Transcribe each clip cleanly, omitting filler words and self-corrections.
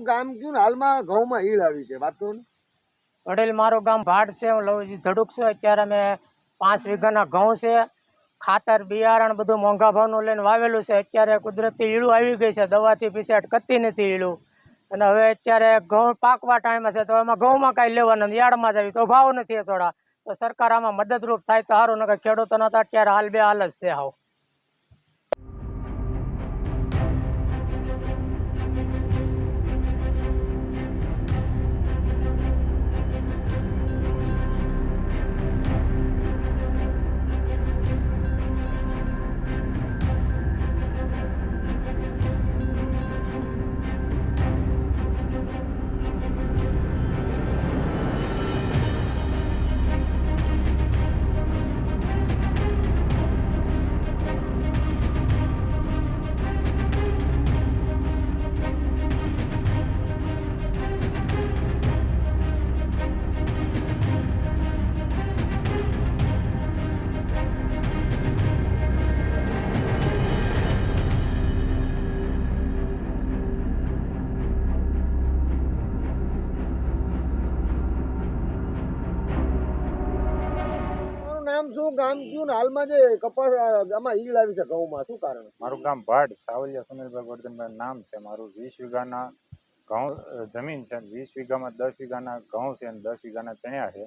ગામ કયું ને હાલમાં ઘઉંમાં ઈળ આવી છે, વાત કરો ને. વડેલ મારું ગામ ભાડ છે, હું લવજી ધડુક છું. અત્યારે અમે 5 વીઘાના ઘઉં છે, ખાતર બિયારણ બધું મોંઘા ભાવનું લઈને વાવેલું છે. અત્યારે કુદરતી ઈળું આવી ગઈ છે, દવાથી પીછે અટકતી નથી ઈળું. અને હવે અત્યારે ઘઉં પાકવા ટાઈમ છે, તો એમાં ઘઉંમાં કાંઈ લેવાનું નથી, યાર્ડમાં જ આવી તો ભાવ નથી થોડા. તો સરકાર આમાં મદદરૂપ થાય તો સારું, નકર ખેડૂતોનો તો અત્યારે હાલ બે હાલ જ છે હાવ. નામ શું, ગામ કયું ને હાલમાં જે કપાસ આમાં ઈળ આવી છે ઘઉંમાં, શું કારણ? મારું ગામ ભાડ, સાવલિયા સુનિલભાઈ વર્ધનભાઈ નામ છે મારું. 20 વીઘાના ઘઉં જમીન છે, 20 વીઘામાં 10 વીઘાના ઘઉં છે અને 10 વીઘાના ચણ્યા છે.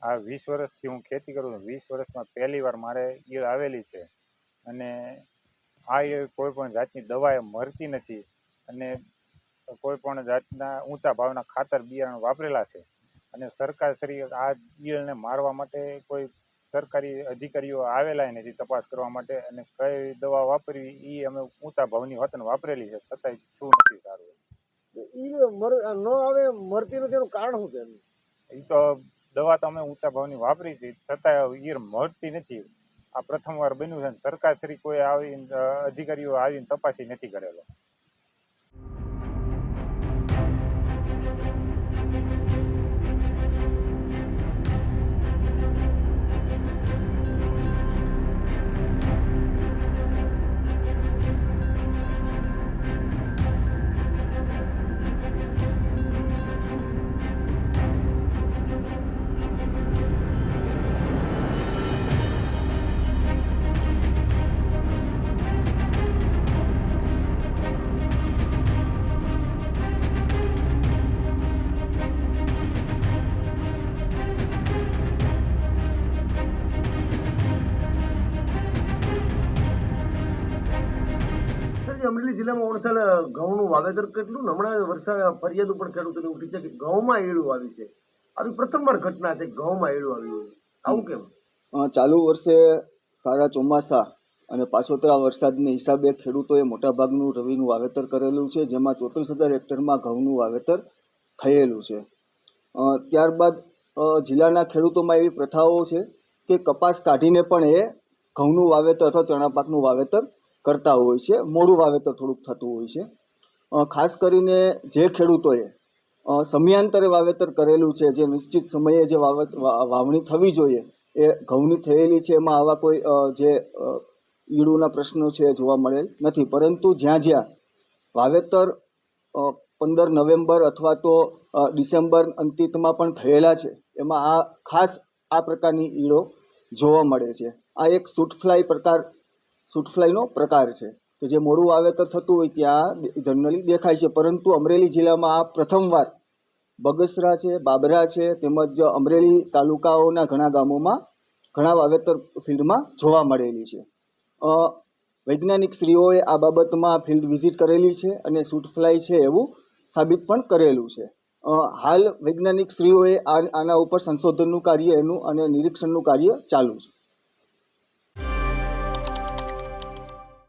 આ 20 વર્ષથી હું ખેતી કરું છું. 20 વર્ષમાં પહેલી વાર મારે ઈળ આવેલી છે અને આ ઈળ કોઈ પણ જાતની દવાએ મરતી નથી અને કોઈ પણ જાતના ઊંચા ભાવના ખાતર બિયારણ વાપરેલા છે. અને સરકાર શ્રી આ ઈળને મારવા માટે કોઈ સરકારી અધિકારીઓ આવેલા નથી તપાસ કરવા માટે, અને કઈ દવા વાપરવી એ અમે ઊંચા ભાવની વતન વાપરેલી છે, છતાંય શું નથી સારું. ઈળ ન આવે, મરતી નથી, એનું કારણ શું છે? એ તો દવા તો અમે ઊંચા ભાવની વાપરી હતી, છતાંય ઈળ મળતી નથી. આ પ્રથમ વાર બન્યું છે. સરકાર શ્રી કોઈ આવી અધિકારીઓ આવીને તપાસી નથી કરેલો. અમરેલી જિલ્લામાં ઓણસાલ ઘઉંનું વાવેતર કેટલું ને હમણાં વરસાદ ફરિયાદ પણ ખેડૂતોની ઉઠી છે કે ઘઉંમાં ઈળું આવી છે. આવી પ્રથમવાર ઘટના છે ઘઉંમાં ઈળું આવ્યું, આવું કેમ? ચાલુ વર્ષે સારા ચોમાસા અને પાછોતરા વરસાદને હિસાબે ખેડૂતોએ મોટાભાગનું રવિનું વાવેતર કરેલું છે, જેમાં 34,000 હેક્ટરમાં ઘઉંનું વાવેતર થયેલું છે. ત્યારબાદ જિલ્લાના ખેડૂતોમાં એવી પ્રથાઓ છે કે કપાસ કાઢીને પણ એ ઘઉંનું વાવેતર અથવા ચણા પાકનું વાવેતર કરતા હોય છે. મોડું વાવેતર થોડુંક થતું હોય છે. ખાસ કરીને જે ખેડૂતોએ સમયાંતરે વાવેતર કરેલું છે, જે નિશ્ચિત સમયે જે વાવણી થવી જોઈએ એ ઘઉંની થયેલી છે, એમાં આવા કોઈ જે ઈળુના પ્રશ્નો છે જોવા મળેલ નથી. પરંતુ જ્યાં જ્યાં વાવેતર 15 નવેમ્બર અથવા તો ડિસેમ્બર અંતિમમાં પણ થયેલા છે, એમાં આ ખાસ આ પ્રકારની ઈળો જોવા મળે છે. આ એક સૂટફ્લાયનો પ્રકાર છે કે જે મોડું વાવેતર થતું હોય ત્યાં જનરલી દેખાય છે. પરંતુ અમરેલી જિલ્લામાં આ પ્રથમવાર બગસરા છે, બાબરા છે, તેમજ અમરેલી તાલુકાઓના ઘણા ગામોમાં ઘણા વાવેતર ફિલ્ડમાં જોવા મળેલી છે. વૈજ્ઞાનિક શ્રીઓએ આ બાબતમાં ફિલ્ડ વિઝિટ કરેલી છે અને સૂટફ્લાય છે એવું સાબિત પણ કરેલું છે. હાલ વૈજ્ઞાનિક શ્રીઓએ આના ઉપર સંશોધનનું કાર્ય એનું અને નિરીક્ષણનું કાર્ય ચાલુ છે.